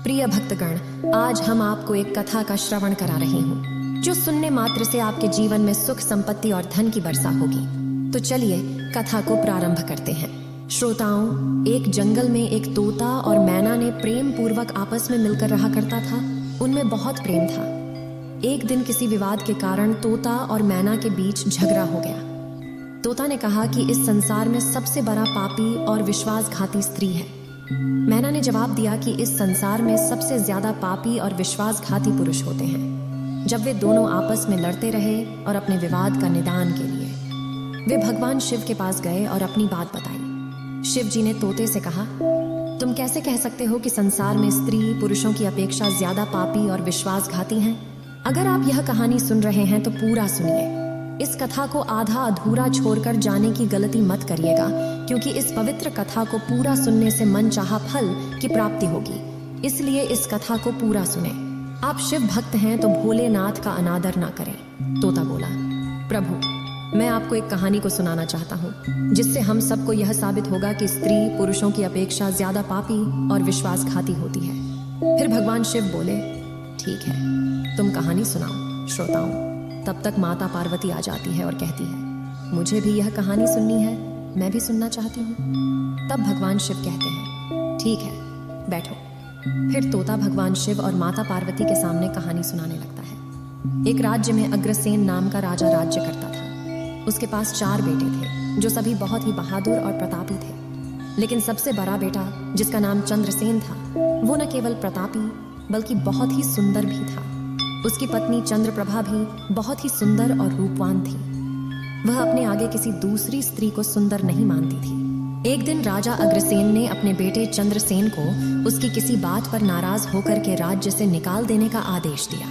प्रिय भक्तगण, आज हम आपको एक कथा का श्रवण करा रही हूँ जो सुनने मात्र से आपके जीवन में सुख, संपत्ति और धन की वर्षा होगी। तो चलिए कथा को प्रारंभ करते हैं। श्रोताओं, एक जंगल में एक तोता और मैना ने प्रेम पूर्वक आपस में मिलकर रहा करता था। उनमें बहुत प्रेम था। एक दिन किसी विवाद के कारण तोता और मैना के बीच झगड़ा हो गया। तोता ने कहा कि इस संसार में सबसे बड़ा पापी और विश्वासघाती स्त्री है। मैना ने जवाब दिया कि इस संसार में सबसे ज्यादा पापी और विश्वासघाती पुरुष होते हैं। जब वे दोनों आपस में लड़ते रहे और अपने विवाद का निदान के लिए वे भगवान शिव के पास गए और अपनी बात बताई। शिव जी ने तोते से कहा, तुम कैसे कह सकते हो कि संसार में स्त्री पुरुषों की अपेक्षा ज्यादा पापी और विश्वासघाती हैं? अगर आप यह कहानी सुन रहे हैं तो पूरा सुनिए। इस कथा को आधा अधूरा छोड़कर जाने की गलती मत करिएगा, क्योंकि इस पवित्र कथा को पूरा सुनने से मन चाहा फल की प्राप्ति होगी। इसलिए इस कथा को पूरा सुने। आप शिव भक्त हैं तो भोलेनाथ का अनादर ना करें। तोता बोला, प्रभु, मैं आपको एक कहानी को सुनाना चाहता हूँ जिससे हम सबको यह साबित होगा कि स्त्री पुरुषों की अपेक्षा ज्यादा पापी और विश्वासघाती होती है। फिर भगवान शिव बोले, ठीक है, तुम कहानी सुनाओ। श्रोताओं, तब तक माता पार्वती आ जाती है और कहती है, मुझे भी यह कहानी सुननी है, मैं भी सुनना चाहती हूँ। तब भगवान शिव कहते हैं, ठीक है, बैठो। फिर तोता भगवान शिव और माता पार्वती के सामने कहानी सुनाने लगता है। एक राज्य में अग्रसेन नाम का राजा राज्य करता था। उसके पास 4 बेटे थे जो सभी बहुत ही बहादुर और प्रतापी थे। लेकिन सबसे बड़ा बेटा, जिसका नाम चंद्रसेन था, वो न केवल प्रतापी बल्कि बहुत ही सुंदर भी था। उसकी पत्नी चंद्रप्रभा भी बहुत ही सुंदर और रूपवान थी। वह अपने आगे किसी दूसरी स्त्री को सुंदर नहीं मानती थी। एक दिन राजा अग्रसेन ने अपने बेटे चंद्रसेन को उसकी किसी बात पर नाराज होकर के राज्य से निकाल देने का आदेश दिया।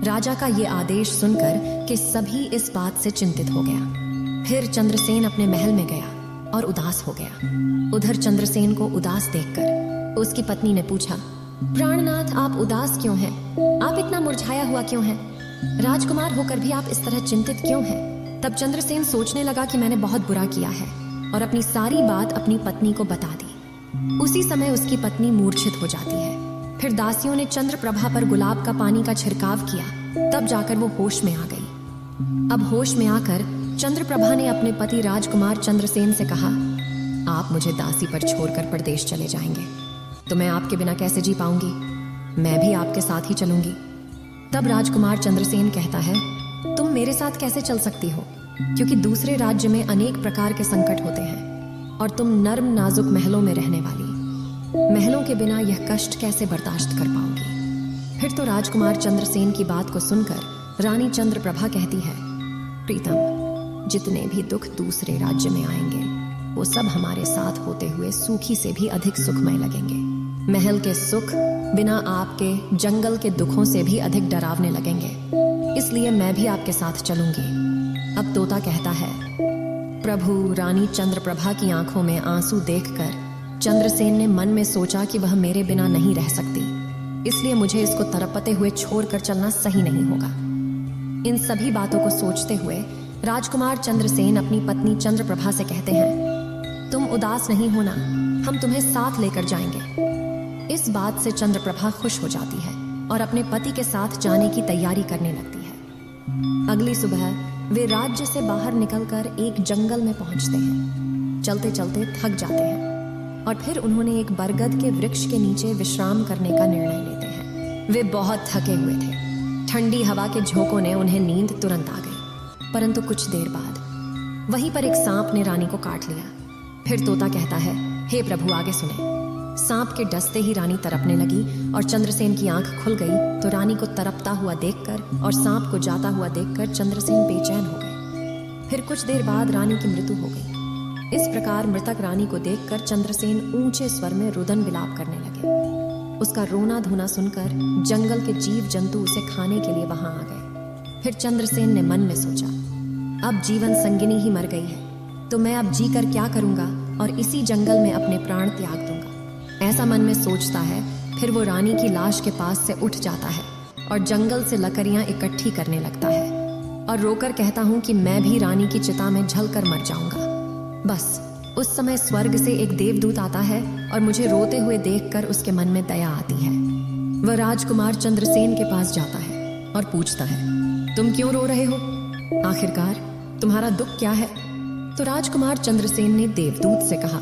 राजा का ये आदेश सुनकर कि सभी इस बात से चिंतित हो गया। फिर चंद्रसेन अपने महल में गया और उदास हो गया। उधर चंद्रसेन को उदास देखकर उसकी पत्नी ने पूछा, प्राणनाथ, आप उदास क्यों हैं? आप इतना मुरझाया हुआ क्यों हैं? राजकुमार होकर भी आप इस तरह चिंतित क्यों हैं? तब चंद्रसेन सोचने लगा कि मैंने बहुत बुरा किया है और अपनी सारी बात अपनी पत्नी को बता दी। उसी समय उसकी पत्नी मूर्छित हो जाती है। फिर दासियों ने चंद्रप्रभा पर गुलाब का पानी का छिड़काव किया। तब जाकर वो होश में आ गई। अब होश में आकर चंद्रप्रभा ने अपने पति राजकुमार चंद्रसेन से कहा, आप मुझे दासी पर छोड़कर परदेश चले जाएंगे तो मैं आपके बिना कैसे जी पाऊंगी? मैं भी आपके साथ ही चलूंगी। तब राजकुमार चंद्रसेन कहता है, तुम मेरे साथ कैसे चल सकती हो? क्योंकि दूसरे राज्य में अनेक प्रकार के संकट होते हैं और तुम नर्म नाजुक महलों में रहने वाली, महलों के बिना यह कष्ट कैसे बर्दाश्त कर पाओगी? फिर तो राजकुमार चंद्रसेन की बात को सुनकर रानी चंद्रप्रभा कहती है, प्रीतम, जितने भी दुख दूसरे राज्य में आएंगे वो सब हमारे साथ होते हुए सूखी से भी अधिक सुखमय लगेंगे। महल के सुख बिना आपके जंगल के दुखों से भी अधिक डरावने लगेंगे। इसलिए मैं भी आपके साथ चलूंगी। अब तोता कहता है, प्रभु, रानी चंद्रप्रभा की आंखों में आंसू देखकर चंद्रसेन ने मन में सोचा कि वह मेरे बिना नहीं रह सकती, इसलिए मुझे इसको तड़पते हुए छोड़कर चलना सही नहीं होगा। इन सभी बातों को सोचते हुए राजकुमार चंद्रसेन अपनी पत्नी चंद्रप्रभा से कहते हैं, तुम उदास नहीं होना, हम तुम्हें साथ लेकर जाएंगे। इस बात से चंद्रप्रभा खुश हो जाती है और अपने पति के साथ जाने की तैयारी करने लगती है। अगली सुबह वे राज्य से बाहर निकलकर एक जंगल में पहुंचते हैं। चलते चलते थक जाते हैं और फिर उन्होंने एक बरगद के वृक्ष के नीचे विश्राम करने का निर्णय लेते हैं। वे बहुत थके हुए थे। ठंडी हवा के झोंकों ने उन्हें नींद तुरंत आ गई। परंतु कुछ देर बाद वहीं पर एक सांप ने रानी को काट लिया। फिर तोता कहता है, हे प्रभु, आगे सुने। सांप के डसते ही रानी तड़पने लगी और चंद्रसेन की आंख खुल गई तो रानी को तड़पता हुआ देखकर और सांप को जाता हुआ देखकर चंद्रसेन बेचैन हो गए। फिर कुछ देर बाद रानी की मृत्यु हो गई। इस प्रकार मृतक रानी को देखकर चंद्रसेन ऊंचे स्वर में रुदन विलाप करने लगे। उसका रोना धोना सुनकर जंगल के जीव जंतु उसे खाने के लिए वहां आ गए। फिर चंद्रसेन ने मन में सोचा, अब जीवन संगिनी ही मर गई है तो मैं अब जी कर क्या करूंगा और इसी जंगल में अपने प्राण त्याग दूंगा। ऐसा मन में सोचता है। फिर वो रानी की लाश के पास से उठ जाता है और जंगल से लकड़ियां इकट्ठी करने लगता है और रोकर कहता हूं कि मैं भी रानी की चिता में जलकर मर जाऊंगा। बस उस समय स्वर्ग से एक देवदूत आता है और मुझे रोते हुए देखकर उसके मन में दया आती है। वह राजकुमार चंद्रसेन के पास जाता है और पूछता है, तुम क्यों रो रहे हो? आखिरकार तुम्हारा दुख क्या है? तो राजकुमार चंद्रसेन ने देवदूत से कहा,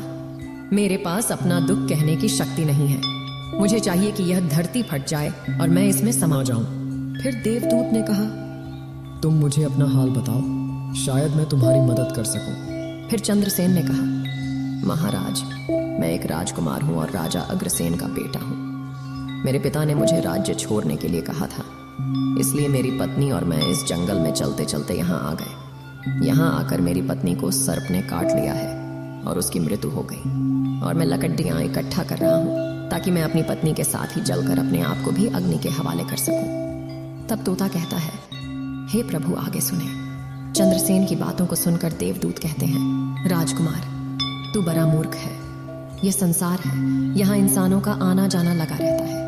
मेरे पास अपना दुख कहने की शक्ति नहीं है। मुझे चाहिए कि यह धरती फट जाए और मैं इसमें समा जाऊं। फिर देवदूत ने कहा, तुम मुझे अपना हाल बताओ, शायद मैं तुम्हारी मदद कर सकूं। फिर चंद्रसेन ने कहा, महाराज, मैं एक राजकुमार हूं और राजा अग्रसेन का बेटा हूं। मेरे पिता ने मुझे राज्य छोड़ने के लिए कहा था, इसलिए मेरी पत्नी और मैं इस जंगल में चलते चलते यहाँ आ गए। यहाँ आकर मेरी पत्नी को सर्प ने काट लिया है और उसकी मृत्यु हो गई, और मैं लकड़ियाँ इकट्ठा कर रहा हूँ ताकि मैं अपनी पत्नी के साथ ही जलकर अपने आप को भी अग्नि के हवाले कर सकूं। तब तोता कहता है, हे प्रभु, आगे सुने। चंद्रसेन की बातों को सुनकर देवदूत कहते हैं, राजकुमार, तू बड़ा मूर्ख है। यह संसार है, यहाँ इंसानों का आना जाना लगा रहता है।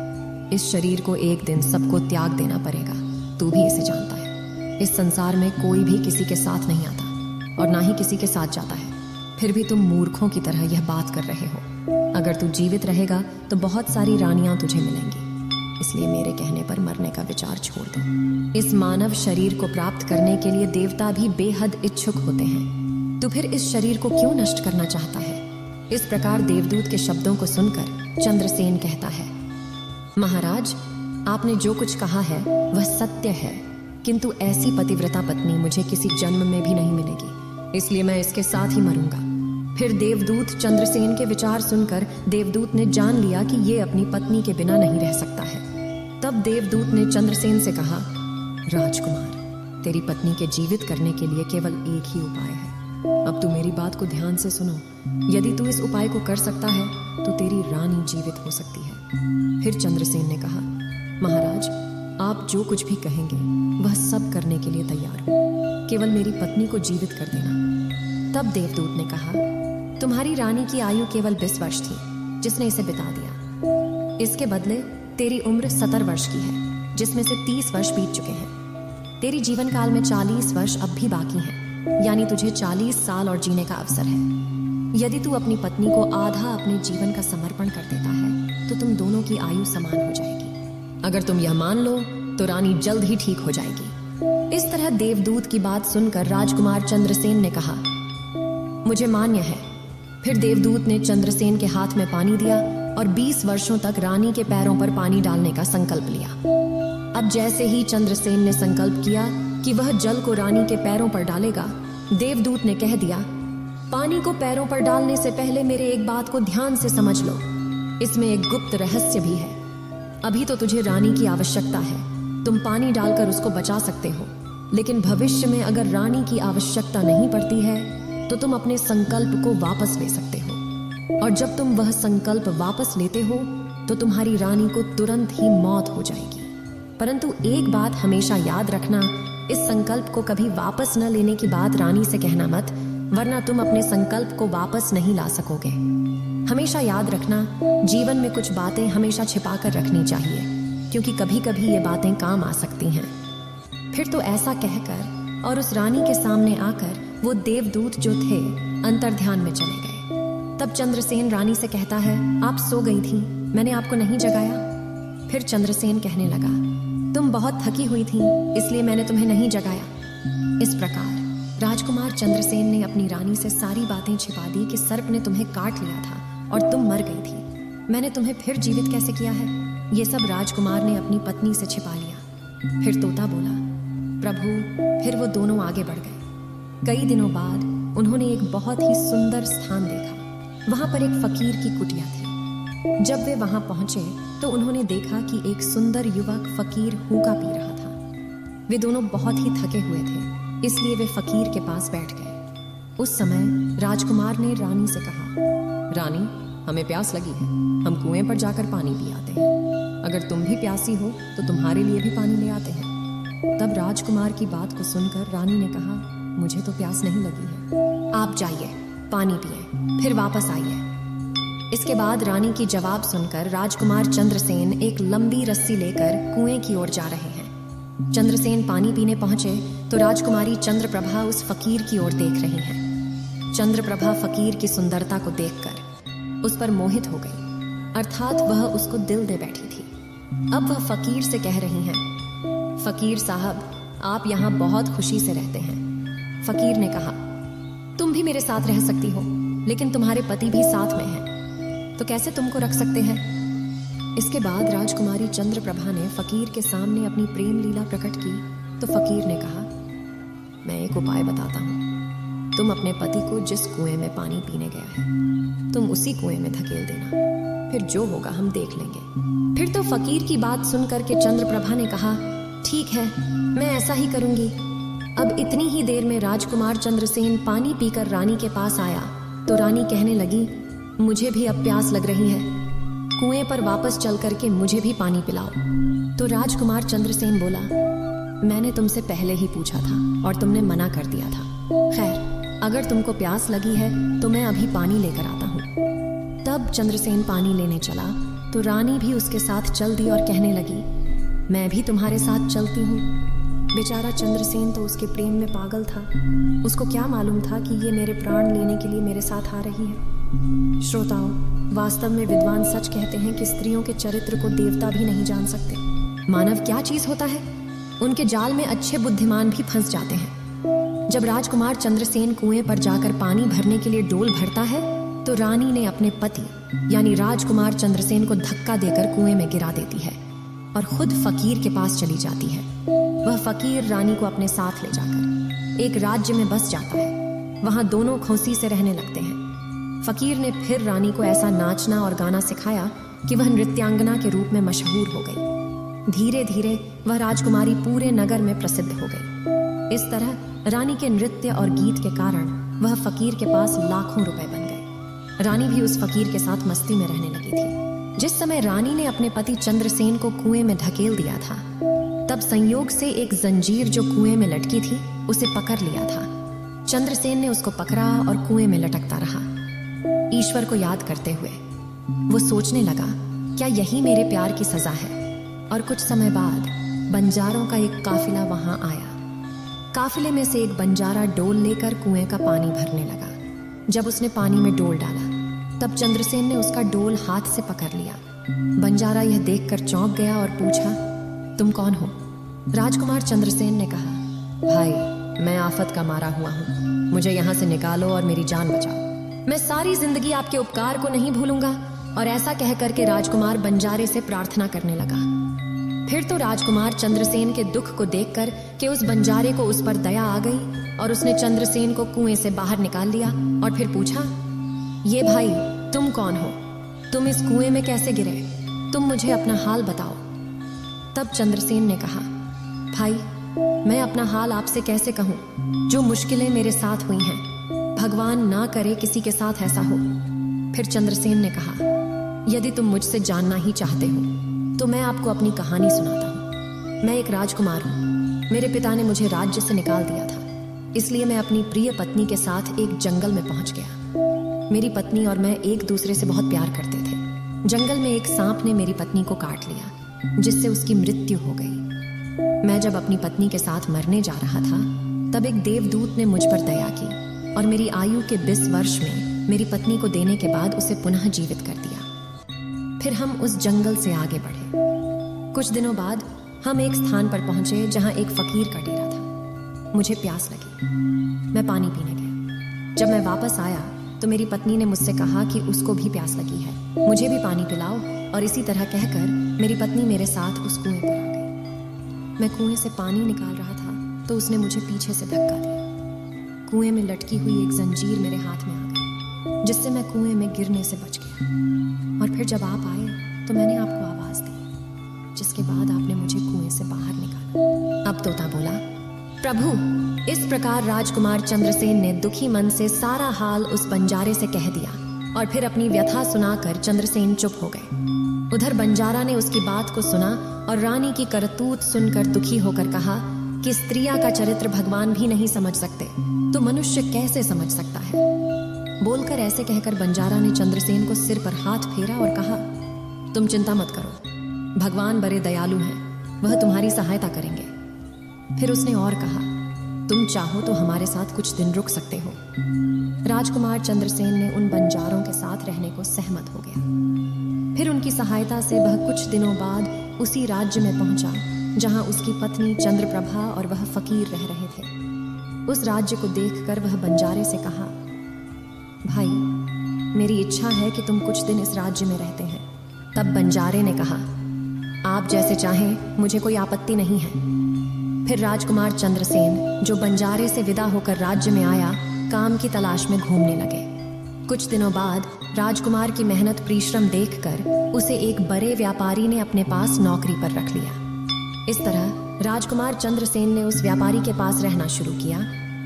इस शरीर को एक दिन सबको त्याग देना पड़ेगा, तू भी इसे जानता है। इस संसार में कोई भी किसी के साथ नहीं आता और ना ही किसी के साथ जाता है। फिर भी तुम मूर्खों की तरह यह बात कर रहे हो। अगर तू जीवित रहेगा तो बहुत सारी रानियां तुझे मिलेंगी, इसलिए मेरे कहने पर मरने का विचार छोड़ दो। इस मानव शरीर को प्राप्त करने के लिए देवता भी बेहद इच्छुक होते हैं। तो फिर इस शरीर को क्यों नष्ट करना चाहता है? इस प्रकार देवदूत के शब्दों को सुनकर चंद्रसेन कहता है, महाराज, आपने जो कुछ कहा है वह सत्य है, किंतु ऐसी पतिव्रता पत्नी मुझे किसी जन्म में भी नहीं मिलेगी, इसलिए मैं इसके साथ ही मरूंगा। फिर देवदूत चंद्रसेन के विचार सुनकर देवदूत ने जान लिया कि ये अपनी पत्नी के बिना नहीं रह सकता है। तब देवदूत ने चंद्रसेन से कहा, राजकुमार, तेरी पत्नी के जीवित करने के लिए केवल एक ही उपाय है। अब तू मेरी बात को ध्यान से सुनो। यदि तू इस उपाय को कर सकता है तो तेरी रानी जीवित हो सकती है। फिर चंद्रसेन ने कहा, महाराज, आप जो कुछ भी कहेंगे वह सब करने के लिए तैयार हूं, केवल मेरी पत्नी को जीवित कर देना। तब देवदूत ने कहा, तुम्हारी रानी की आयु केवल 20 वर्ष थी, जिसने इसे बिता दिया। इसके बदले तेरी उम्र 70 वर्ष की है, जिसमें से 30 वर्ष बीत चुके हैं। तेरी जीवन काल में 40 वर्ष अब भी बाकी हैं, यानी तुझे 40 साल और जीने का अवसर है। यदि तू अपनी पत्नी को आधा अपने जीवन का समर्पण कर देता है तो तुम दोनों की आयु समान हो जाएगी। अगर तुम यह मान लो तो रानी जल्द ही ठीक हो जाएगी। इस तरह देवदूत की बात सुनकर राजकुमार चंद्रसेन ने कहा, मुझे मान्य है। फिर देवदूत ने चंद्रसेन के हाथ में पानी दिया और 20 वर्षों तक रानी के पैरों पर पानी डालने का संकल्प लिया। अब जैसे ही चंद्रसेन ने संकल्प किया कि वह जल को रानी के पैरों पर डालेगा, देवदूत ने कह दिया, पानी को पैरों पर डालने से पहले मेरे एक बात को ध्यान से समझ लो। इसमें एक गुप्त रहस्य भी है। अभी तो तुझे रानी की आवश्यकता है, तुम पानी डालकर उसको बचा सकते हो, लेकिन भविष्य में अगर रानी की आवश्यकता नहीं पड़ती है तो तुम अपने संकल्प को वापस ले सकते हो, और जब तुम वह संकल्प वापस लेते हो तो तुम्हारी रानी को तुरंत ही मौत हो जाएगी। परंतु एक बात हमेशा याद रखना, इस संकल्प को कभी वापस न लेने की बात रानी से कहना मत, वरना तुम अपने संकल्प को वापस नहीं ला सकोगे। हमेशा याद रखना, जीवन में कुछ बातें हमेशा छिपा कर रखनी चाहिए, क्योंकि कभी कभी ये बातें काम आ सकती हैं। फिर तो ऐसा कहकर और उस रानी के सामने आकर वो देवदूत जो थे अंतर्ध्यान में चले गए। तब चंद्रसेन रानी से कहता है, आप सो गई थी, मैंने आपको नहीं जगाया। फिर चंद्रसेन कहने लगा, तुम बहुत थकी हुई थी, इसलिए मैंने तुम्हें नहीं जगाया। इस प्रकार राजकुमार चंद्रसेन ने अपनी रानी से सारी बातें छिपा दी कि सर्प ने तुम्हें काट लिया था और तुम मर गई थी। मैंने तुम्हें फिर जीवित कैसे किया है, ये सब राजकुमार ने अपनी पत्नी से छिपा लिया। फिर तोता बोला, प्रभु। फिर वो दोनों आगे बढ़ गए। कई दिनों बाद उन्होंने एक बहुत ही सुंदर स्थान देखा। वहां पर एक फकीर की कुटिया थी। जब वे वहां पहुंचे तो उन्होंने देखा कि एक सुंदर युवक फकीर हुक्का पी रहा था। वे दोनों बहुत ही थके हुए थे, इसलिए वे फकीर के पास बैठ गए। उस समय राजकुमार ने रानी से कहा, रानी, हमें प्यास लगी है, हम कुएं पर जाकर पानी पी आते हैं। अगर तुम भी प्यासी हो तो तुम्हारे लिए भी पानी ले आते हैं। तब राजकुमार की बात को सुनकर रानी ने कहा, मुझे तो प्यास नहीं लगी है, आप जाइए, पानी पिए, फिर वापस आइए। इसके बाद रानी की जवाब सुनकर राजकुमार चंद्रसेन एक लंबी रस्सी लेकर कुएं की ओर जा रहे हैं। चंद्रसेन पानी पीने पहुंचे तो राजकुमारी चंद्रप्रभा उस फकीर की ओर देख रही हैं। चंद्रप्रभा फकीर की सुंदरता को देखकर उस पर मोहित हो गई, अर्थात वह उसको दिल दे बैठी थी। अब वह फकीर से कह रही हैं, फकीर साहब, आप यहाँ बहुत खुशी से रहते हैं। फकीर ने कहा, तुम भी मेरे साथ रह सकती हो, लेकिन तुम्हारे पति भी साथ में हैं, तो कैसे तुमको रख सकते हैं? इसके बाद राजकुमारी चंद्रप्रभा ने फकीर के सामने अपनी प्रेम लीला प्रकट की तो फकीर ने कहा, मैं एक उपाय बताता हूँ। तुम अपने पति को जिस कुएं में पानी पीने गया है, तुम उसी कुएं में धकेल देना, फिर जो होगा हम देख लेंगे। फिर तो फकीर की बात सुनकर के चंद्रप्रभा ने कहा, ठीक है, मैं ऐसा ही करूंगी। अब इतनी ही देर में राजकुमार चंद्रसेन पानी पीकर रानी के पास आया तो रानी कहने लगी, मुझे भी अब प्यास लग रही है, कुएं पर वापस चल करके मुझे भी पानी पिलाओ। तो राजकुमार चंद्रसेन बोला, मैंने तुमसे पहले ही पूछा था और तुमने मना कर दिया था। खैर, अगर तुमको प्यास लगी है तो मैं अभी पानी लेकर आता हूँ। तब चंद्रसेन पानी लेने चला तो रानी भी उसके साथ चल दी और कहने लगी, मैं भी तुम्हारे साथ चलती हूँ। बेचारा चंद्रसेन तो उसके प्रेम में पागल था। उसको क्या मालूम था कि ये मेरे प्राण लेने के लिए मेरे साथ आ रही है। श्रोताओं, वास्तव में विद्वान सच कहते हैं कि स्त्रियों के चरित्र को देवता भी नहीं जान सकते। मानव क्या चीज होता है, उनके जाल में अच्छे बुद्धिमान भी फंस जाते हैं। जब राजकुमार चंद्रसेन कुएं पर जाकर पानी भरने के लिए डोल भरता है तो रानी ने अपने पति यानी राजकुमार चंद्रसेन को धक्का देकर कुएं में गिरा देती है और खुद फकीर के पास चली जाती है। वह फकीर रानी को अपने साथ ले जाकर एक राज्य में बस जाता है। वहां दोनों खुशी से रहने लगते हैं। फकीर ने फिर रानी को ऐसा नाचना और गाना सिखाया कि वह नृत्यांगना के रूप में मशहूर हो गई। धीरे धीरे वह राजकुमारी पूरे नगर में प्रसिद्ध हो गई। इस तरह रानी के नृत्य और गीत के कारण वह फकीर के पास लाखों रुपए बन गए। रानी भी उस फकीर के साथ मस्ती में रहने लगी थी। जिस समय रानी ने अपने पति चंद्रसेन को कुएं में धकेल दिया था, तब संयोग से एक जंजीर जो कुएं में लटकी थी उसे पकड़ लिया था। चंद्रसेन ने उसको पकड़ा और कुएं में लटकता रहा। ईश्वर को याद करते हुए वो सोचने लगा, क्या यही मेरे प्यार की सजा है? और कुछ समय बाद बंजारों का एक काफिला वहां आया। काफिले में से एक बंजारा डोल लेकर कुएं का पानी भरने लगा। जब उसने पानी में डोल डाला तब चंद्रसेन ने उसका डोल हाथ से पकड़ लिया। बंजारा यह देखकर चौंक गया और पूछा, तुम कौन हो? राजकुमार चंद्रसेन ने कहा, भाई, मैं आफत का मारा हुआ हूँ, मुझे यहाँ से निकालो और मेरी जान बचाओ। मैं सारी जिंदगी आपके उपकार को नहीं भूलूंगा। और ऐसा कह करके राजकुमार बंजारे से प्रार्थना करने लगा। फिर तो राजकुमार चंद्रसेन के दुख को देखकर कि उस बंजारे को उस पर दया आ गई और उसने चंद्रसेन को कुएं से बाहर निकाल लिया और फिर पूछा, ये भाई, तुम कौन हो? तुम इस कुएं में कैसे गिरे? तुम मुझे अपना हाल बताओ। तब चंद्रसेन ने कहा, भाई, मैं अपना हाल आपसे कैसे कहूँ? जो मुश्किलें मेरे साथ हुई हैं, भगवान ना करे किसी के साथ ऐसा हो। फिर चंद्रसेन ने कहा, यदि तुम मुझसे जानना ही चाहते हो तो मैं आपको अपनी कहानी सुनाता हूँ। मैं एक राजकुमार हूँ। मेरे पिता ने मुझे राज्य से निकाल दिया था, इसलिए मैं अपनी प्रिय पत्नी के साथ एक जंगल में पहुंच गया। मेरी पत्नी और मैं एक दूसरे से बहुत प्यार करते थे। जंगल में एक सांप ने मेरी पत्नी को काट लिया, जिससे उसकी मृत्यु हो गई। मैं जब अपनी पत्नी के साथ मरने जा रहा था तब एक देवदूत ने मुझ पर दया की और मेरी आयु के 20 वर्ष में मेरी पत्नी को देने के बाद उसे पुनः जीवित कर दिया। फिर हम उस जंगल से आगे बढ़े। कुछ दिनों बाद हम एक स्थान पर पहुंचे जहां एक फकीर का डेरा था। मुझे प्यास लगी, मैं पानी पीने गया। जब मैं वापस आया तो मेरी पत्नी ने मुझसे कहा कि उसको भी प्यास लगी है, मुझे भी पानी पिलाओ। और इसी तरह कहकर मेरी पत्नी मेरे साथ उस कुएं पर आ गई। मैं कुएं से पानी निकाल रहा था तो उसने मुझे पीछे से धक्का दिया। कुएं में लटकी हुई एक जंजीर मेरे हाथ में आ गई, जिससे मैं कुएं में गिरने से बच गया। और फिर जब आप आए तो मैंने आपको आवाज दी, जिसके बाद आपने मुझे कुएं से बाहर निकाला। अब तोता बोला, प्रभु, इस प्रकार राजकुमार चंद्रसेन ने दुखी मन से सारा हाल उस बंजारे से कह दिया और फिर अपनी व्यथा सुनाकर चंद्रसेन चुप हो गए। उधर बंजारा ने उसकी बात को सुना और रानी की करतूत सुनकर दुखी होकर कहा कि स्त्रिया का चरित्र भगवान भी नहीं समझ सकते, तो मनुष्य कैसे समझ सकता है? बोलकर ऐसे कहकर बंजारा ने चंद्रसेन को सिर पर हाथ फेरा और कहा, तुम चिंता मत करो, भगवान बड़े दयालु हैं, वह तुम्हारी सहायता करेंगे। फिर उसने और कहा, तुम चाहो तो हमारे साथ कुछ दिन रुक सकते हो। राजकुमार चंद्रसेन ने उन बंजारों के साथ रहने को सहमत हो गया। फिर उनकी सहायता से वह कुछ दिनों बाद उसी राज्य में पहुंचा जहां उसकी पत्नी चंद्रप्रभा और वह फकीर रह रहे थे। उस राज्य को देखकर वह बंजारे से कहा, भाई, मेरी इच्छा है कि तुम कुछ दिन इस राज्य में रहते हैं। तब बंजारे ने कहा, आप जैसे चाहें, मुझे कोई आपत्ति नहीं है। फिर राजकुमार चंद्रसेन, जो बंजारे से विदा होकर राज्य में आया, काम की तलाश में घूमने लगे। कुछ दिनों बाद राजकुमार की मेहनत परिश्रम देखकर उसे एक बड़े व्यापारी ने अपने पास नौकरी पर रख लिया। इस तरह राजकुमार चंद्रसेन ने उस व्यापारी के पास रहना शुरू किया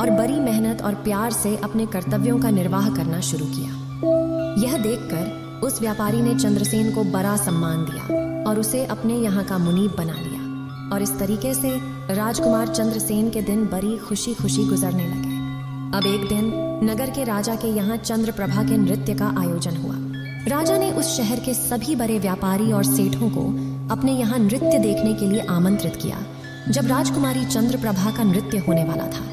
और बड़ी मेहनत और प्यार से अपने कर्तव्यों का निर्वाह करना शुरू किया। यह देखकर उस व्यापारी ने चंद्रसेन को बड़ा सम्मान दिया और उसे अपने यहाँ का मुनीब बना लिया। और इस तरीके से राजकुमार चंद्रसेन के दिन बड़ी खुशी खुशी गुजरने लगे। अब एक दिन नगर के राजा के यहाँ चंद्रप्रभा के नृत्य का आयोजन हुआ। राजा ने उस शहर के सभी बड़े व्यापारी और सेठों को अपने यहाँ नृत्य देखने के लिए आमंत्रित किया। जब राजकुमारी चंद्रप्रभा का नृत्य होने वाला था,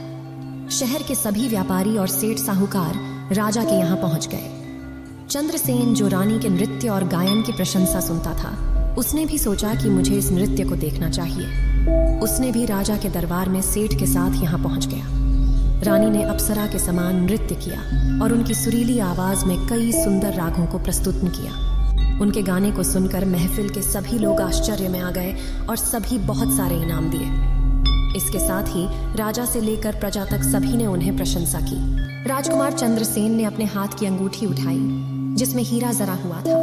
शहर के सभी व्यापारी और सेठ साहूकार राजा के यहाँ पहुंच गए। चंद्रसेन, जो रानी के नृत्य और गायन की प्रशंसा सुनता था, उसने भी सोचा कि मुझे इस नृत्य को देखना चाहिए। उसने भी राजा के दरबार में सेठ के साथ यहाँ पहुंच गया। रानी ने अप्सरा के समान नृत्य किया और उनकी सुरीली आवाज में कई सुंदर रागों को प्रस्तुत किया। उनके गाने को सुनकर महफिल के सभी लोग आश्चर्य में आ गए और सभी बहुत सारे इनाम दिए। इसके साथ ही राजा से लेकर प्रजा तक सभी ने उन्हें प्रशंसा की। राजकुमार चंद्रसेन ने अपने हाथ की अंगूठी उठाई जिसमें हीरा जरा हुआ था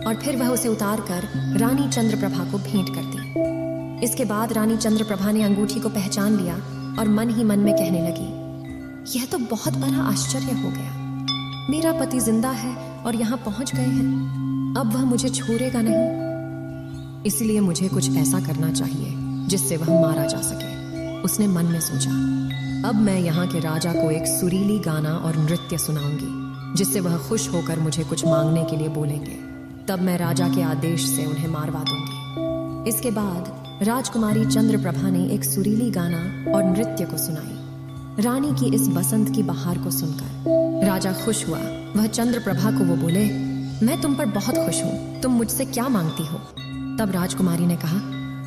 और फिर वह उसे उतारकर रानी चंद्रप्रभा को भेंट कर दी। इसके बाद रानी चंद्रप्रभा ने अंगूठी को पहचान लिया और मन ही मन में कहने लगी, यह तो बहुत बड़ा आश्चर्य हो गया। मेरा पति जिंदा है और यहाँ पहुंच गए हैं। अब वह मुझे छोड़ेगा नहीं, इसलिए मुझे कुछ ऐसा करना चाहिए जिससे वह मारा जा सके। उसने मन में सोचा, अब मैं यहाँ के राजा को एक सुरीली गाना और नृत्य सुनाऊंगी जिससे वह खुश होकर मुझे कुछ मांगने के लिए बोलेंगे। तब मैं राजा के आदेश से उन्हें मारवा दूंगी। इसके बाद राजकुमारी चंद्रप्रभा ने एक सुरीली गाना और नृत्य को सुनाई। रानी की इस बसंत की बहार को सुनकर राजा खुश हुआ। वह चंद्रप्रभा को वो बोले, मैं तुम पर बहुत खुश हूँ, तुम मुझसे क्या मांगती हो? तब राजकुमारी ने कहा,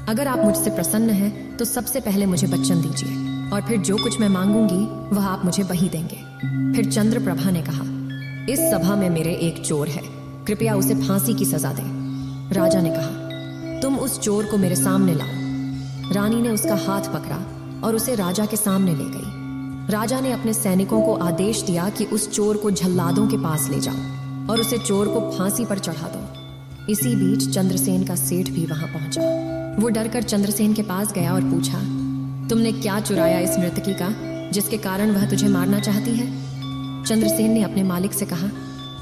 अगर आप मुझसे प्रसन्न हैं तो सबसे पहले मुझे बच्चन दीजिए और फिर जो कुछ मैं मांगूंगी वह आप मुझे वही देंगे। फिर चंद्रप्रभा ने कहा, इस सभा में मेरे एक चोर है, कृपया उसे फांसी की सजा दें। राजा ने कहा, तुम उस चोर को मेरे सामने लाओ। रानी ने उसका हाथ पकड़ा और उसे राजा के सामने ले गई। राजा ने अपने सैनिकों को आदेश दिया कि उस चोर को जल्लादों के पास ले जाओ और उसे चोर को फांसी पर चढ़ा दो। इसी बीच चंद्रसेन का सेठ भी वहां पहुंचा। वो डरकर चंद्रसेन के पास गया और पूछा, तुमने क्या चुराया इस नर्तकी का जिसके कारण वह तुझे मारना चाहती है? चंद्रसेन ने अपने मालिक से कहा,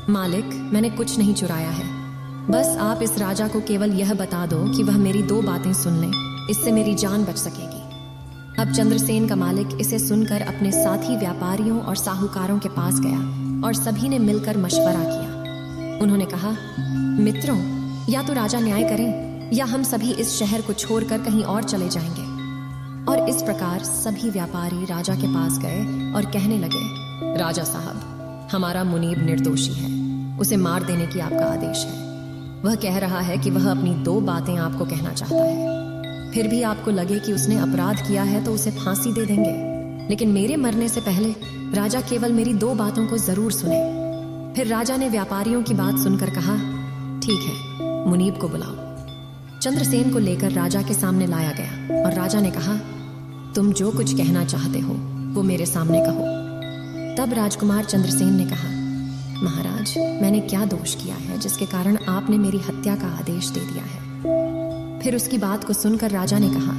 मालिक, मैंने कुछ नहीं चुराया है, बस आप इस राजा को केवल यह बता दो कि वह मेरी 2 बातें सुन ले, इससे मेरी जान बच सकेगी। अब चंद्रसेन का मालिक इसे सुनकर अपने साथी व्यापारियों और साहूकारों के पास गया और सभी ने मिलकर मशवरा किया। उन्होंने कहा, मित्रों, या तो राजा न्याय करें या हम सभी इस शहर को छोड़कर कहीं और चले जाएंगे। और इस प्रकार सभी व्यापारी राजा के पास गए और कहने लगे, राजा साहब, हमारा मुनीब निर्दोषी है, उसे मार देने की आपका आदेश है। वह कह रहा है कि वह अपनी 2 बातें आपको कहना चाहता है। फिर भी आपको लगे कि उसने अपराध किया है तो उसे फांसी दे देंगे, लेकिन मेरे मरने से पहले राजा केवल मेरी 2 बातों को जरूर सुने। फिर राजा ने व्यापारियों की बात सुनकर कहा, ठीक है, मुनीब को बुलाओ। चंद्रसेन को लेकर राजा के सामने लाया गया और राजा ने कहा, तुम जो कुछ कहना चाहते हो वो मेरे सामने कहो। तब राजकुमार चंद्रसेन ने कहा, महाराज, मैंने क्या दोष किया है जिसके कारण आपने मेरी हत्या का आदेश दे दिया है? फिर उसकी बात को सुनकर राजा ने कहा,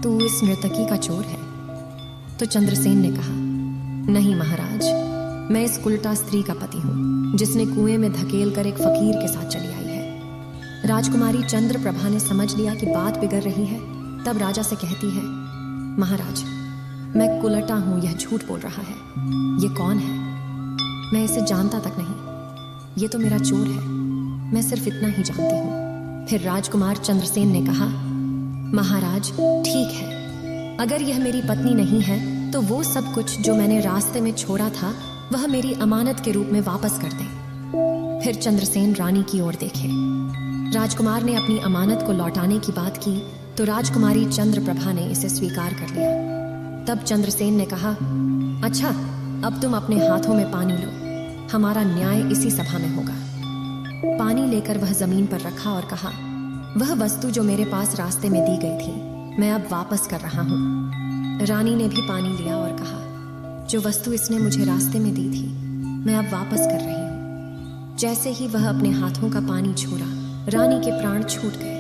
तू इस नर्तकी का चोर है? तो चंद्रसेन ने कहा, नहीं महाराज, मैं इस उल्टा स्त्री का पति हूँ जिसने कुएं में धकेल कर एक फकीर के साथ चली आई है। राजकुमारी चंद्रप्रभा ने समझ लिया कि बात बिगड़ रही है। तब राजा से कहती है, महाराज, मैं कुलटा हूँ, यह झूठ बोल रहा है। ये कौन है? मैं इसे जानता तक नहीं, ये तो मेरा चोर है, मैं सिर्फ इतना ही जानती हूँ। फिर राजकुमार चंद्रसेन ने कहा, महाराज, ठीक है, अगर यह मेरी पत्नी नहीं है तो वो सब कुछ जो मैंने रास्ते में छोड़ा था वह मेरी अमानत के रूप में वापस कर दें। फिर चंद्रसेन रानी की ओर देखे। राजकुमार ने अपनी अमानत को लौटाने की बात की तो राजकुमारी चंद्रप्रभा ने इसे स्वीकार कर लिया। तब चंद्रसेन ने कहा, अच्छा, अब तुम अपने हाथों में पानी लो, हमारा न्याय इसी सभा में होगा। पानी लेकर वह जमीन पर रखा और कहा, वह वस्तु जो मेरे पास रास्ते में दी गई थी मैं अब वापस कर रहा हूँ। रानी ने भी पानी लिया और कहा, जो वस्तु इसने मुझे रास्ते में दी थी मैं अब वापस कर रही हूँ। जैसे ही वह अपने हाथों का पानी छोड़ा, रानी के प्राण छूट गए।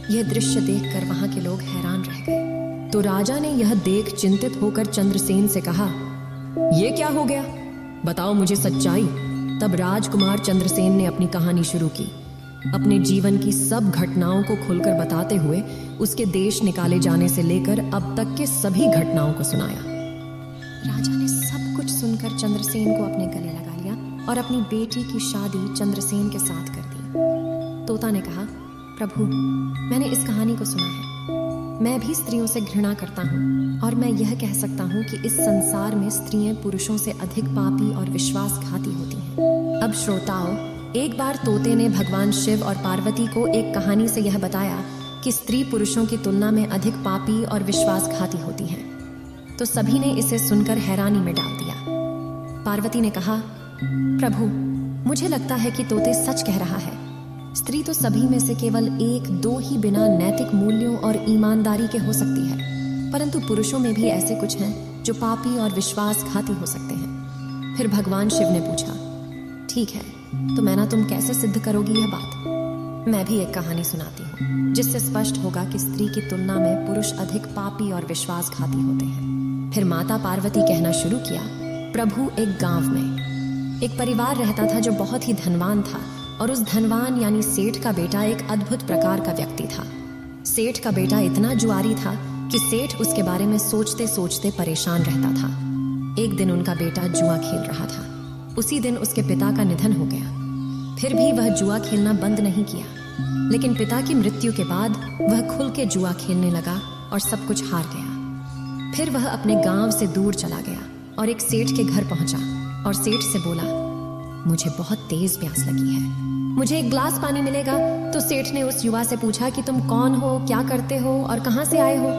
यह दृश्य देखकर वहां के लोग हैरान रह गए। तो राजा ने यह देख चिंतित होकर चंद्रसेन से कहा, यह क्या हो गया, बताओ मुझे सच्चाई। तब राजकुमार चंद्रसेन ने अपनी कहानी शुरू की, अपने जीवन की सब घटनाओं को खुलकर बताते हुए उसके देश निकाले जाने से लेकर अब तक के सभी घटनाओं को सुनाया। राजा ने सब कुछ सुनकर चंद्रसेन को अपने गले लगा लिया और अपनी बेटी की शादी चंद्रसेन के साथ कर दी। तोता ने कहा, प्रभु, मैंने इस कहानी को सुना है। मैं भी स्त्रियों से घृणा करता हूँ और मैं यह कह सकता हूँ कि इस संसार में स्त्रियां पुरुषों से अधिक पापी और विश्वासघाती होती हैं। अब श्रोताओं, एक बार तोते ने भगवान शिव और पार्वती को एक कहानी से यह बताया कि स्त्री पुरुषों की तुलना में अधिक पापी और विश्वासघाती होती हैं। तो सभी ने इसे सुनकर हैरानी में डाल दिया। पार्वती ने कहा, प्रभु, मुझे लगता है कि तोते सच कह रहा है। स्त्री तो सभी में से केवल एक दो ही बिना नैतिक मूल्यों और ईमानदारी के हो सकती है, परंतु पुरुषों में भी ऐसे कुछ हैं जो पापी और विश्वासघाती हो सकते हैं। फिर भगवान शिव ने पूछा, ठीक है, तो मैना तुम कैसे सिद्ध करोगी यह बात? मैं भी एक कहानी सुनाती हूँ जिससे स्पष्ट होगा कि स्त्री की तुलना में पुरुष अधिक पापी और विश्वासघाती होते हैं। फिर माता पार्वती कहना शुरू किया, प्रभु, एक गांव में एक परिवार रहता था जो बहुत ही धनवान था और उस धनवान यानी सेठ का बेटा एक अद्भुत प्रकार का व्यक्ति था। सेठ का बेटा इतना जुआरी था कि सेठ उसके बारे में सोचते सोचते परेशान रहता था। एक दिन उनका बेटा जुआ खेल रहा था। उसी दिन उसके पिता का निधन हो गया। फिर भी वह जुआ खेलना बंद नहीं किया, लेकिन पिता की मृत्यु के बाद वह खुल के जुआ खेलने लगा और सब कुछ हार गया। फिर वह अपने गांव से दूर चला गया और एक सेठ के घर पहुंचा और सेठ से बोला, मुझे बहुत तेज प्यास लगी है, मुझे एक ग्लास पानी मिलेगा? तो सेठ ने उस युवा से पूछा कि तुम कौन हो, क्या करते हो और कहां से आए हो?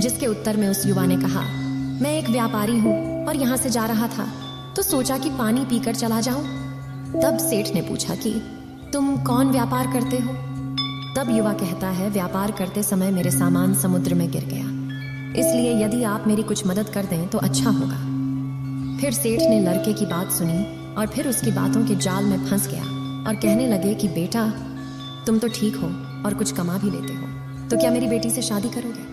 जिसके उत्तर में उस युवा ने कहा, मैं एक व्यापारी हूं और यहां से जा रहा था, तो सोचा कि पानी पीकर चला जाऊं। तब सेठ ने पूछा कि तुम कौन व्यापार करते हो? तब युवा कहता है, व्यापार करते समय मेरे सामान समुद्र में गिर गया, इसलिए यदि आप मेरी कुछ मदद कर दें तो अच्छा होगा। फिर सेठ ने लड़के की बात सुनी और फिर उसकी बातों के जाल में फंस गया और कहने लगे कि बेटा, तुम तो ठीक हो और कुछ कमा भी लेते हो, तो क्या मेरी बेटी से शादी करोगे?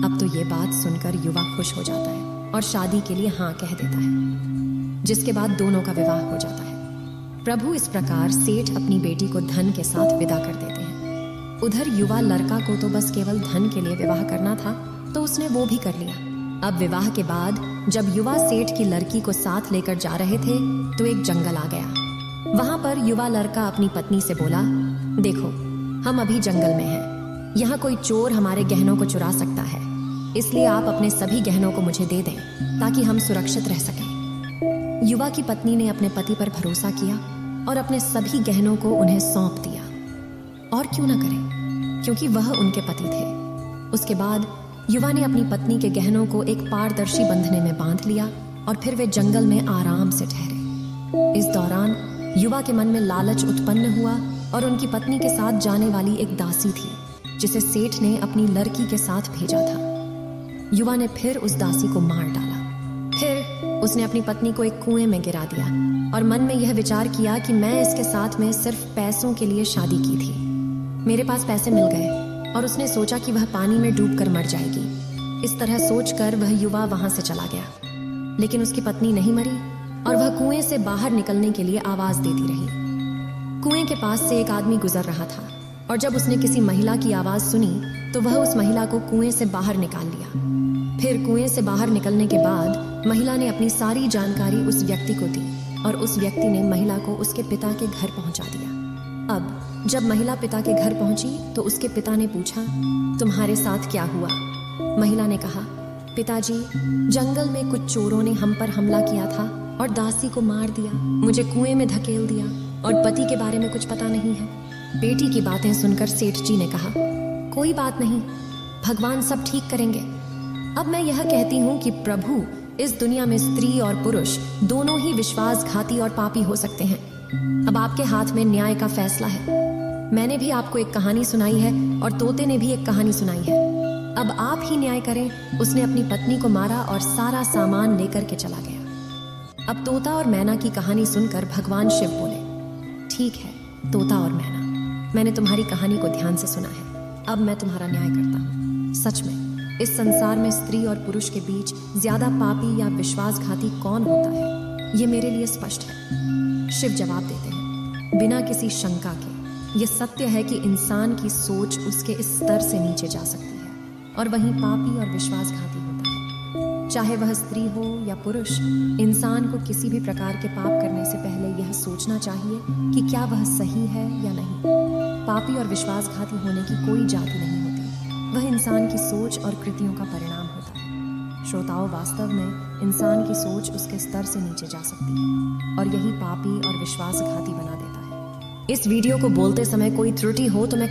अब तो ये बात सुनकर युवा खुश हो जाता है और शादी के लिए हाँ कह देता है, जिसके बाद दोनों का विवाह हो जाता है। प्रभु, इस प्रकार सेठ अपनी बेटी को धन के साथ विदा कर देते हैं। उधर युवा लड़का को तो बस केवल धन के लिए विवाह करना था, तो उसने वो भी कर लिया। अब विवाह के बाद जब युवा सेठ की लड़की को साथ लेकर जा रहे थे तो एक जंगल आ गया। वहां पर युवा लड़का अपनी पत्नी से बोला, देखो, हम अभी जंगल में हैं, यहाँ कोई चोर हमारे गहनों को चुरा सकता है, इसलिए आप अपने सभी गहनों को मुझे दे दें ताकि हम सुरक्षित रह सकें। युवा की पत्नी ने अपने पति पर भरोसा किया और अपने सभी गहनों को उन्हें सौंप दिया। और क्यों ना करें, क्योंकि वह उनके पति थे। उसके बाद युवा ने अपनी पत्नी के गहनों को एक पारदर्शी बंधने में बांध लिया और फिर वे जंगल में आराम से ठहरे। इस दौरान युवा के मन में लालच उत्पन्न हुआ और उनकी पत्नी के साथ जाने वाली एक दासी थी जिसे सेठ ने अपनी लड़की के साथ भेजा था। युवा ने फिर उस दासी को मार डाला। फिर उसने अपनी पत्नी को एक कुएं में गिरा दिया और मन में यह विचार किया कि मैं इसके साथ में सिर्फ पैसों के लिए शादी की थी, मेरे पास पैसे मिल गए, और उसने सोचा कि वह पानी में डूबकर मर जाएगी। इस तरह सोचकर वह युवा वहां से चला गया, लेकिन उसकी पत्नी नहीं मरी और वह कुएं से बाहर निकलने के लिए आवाज देती रही। कुएं के पास से एक आदमी गुजर रहा था और जब उसने किसी महिला की आवाज सुनी तो वह उस महिला को कुएं से बाहर निकाल लिया। फिर कुएं से बाहर निकलने के बाद महिला ने अपनी सारी जानकारी उस व्यक्ति को दी और उस व्यक्ति ने महिला को उसके पिता के घर पहुंचा दिया। अब जब महिला पिता के घर पहुंची तो उसके पिता ने पूछा, तुम्हारे साथ क्या हुआ? महिला ने कहा, पिताजी, जंगल में कुछ चोरों ने हम पर हमला किया था और दासी को मार दिया, मुझे कुएं में धकेल दिया और पति के बारे में कुछ पता नहीं है। बेटी की बातें सुनकर सेठ जी ने कहा, कोई बात नहीं, भगवान सब ठीक करेंगे। अब मैं यह कहती हूँ कि प्रभु, इस दुनिया में स्त्री और पुरुष दोनों ही विश्वासघाती और पापी हो सकते हैं। अब आपके हाथ में न्याय का फैसला है। मैंने भी आपको एक कहानी सुनाई है और तोते ने भी एक कहानी सुनाई है। अब आप ही न्याय करें। उसने अपनी पत्नी को मारा और सारा सामान लेकर के चला गया। अब तोता और मैना की कहानी सुनकर भगवान शिव बोले, ठीक है तोता और मैना, मैंने तुम्हारी कहानी को ध्यान से सुना है। अब मैं तुम्हारा न्याय करता हूँ। सच में इस संसार में स्त्री और पुरुष के बीच ज्यादा पापी या विश्वासघाती कौन होता है, ये मेरे लिए स्पष्ट है। शिव जवाब देते हैं, बिना किसी शंका के ये सत्य है कि इंसान की सोच उसके इस स्तर से नीचे जा सकती है और वहीं पापी और विश्वासघाती होता है। चाहे वह स्त्री हो या पुरुष, इंसान को किसी भी प्रकार के पाप करने से पहले यह सोचना चाहिए कि क्या वह सही है या नहीं। पापी और विश्वासघाती होने की कोई जाति नहीं होती, वह इंसान की सोच और कृतियों का परिणाम होता है। श्रोताओं, वास्तव में इंसान की सोच उसके स्तर से नीचे जा सकती है और यही पापी और विश्वासघाती बना देता है। इस वीडियो को बोलते समय कोई त्रुटि हो तो मैं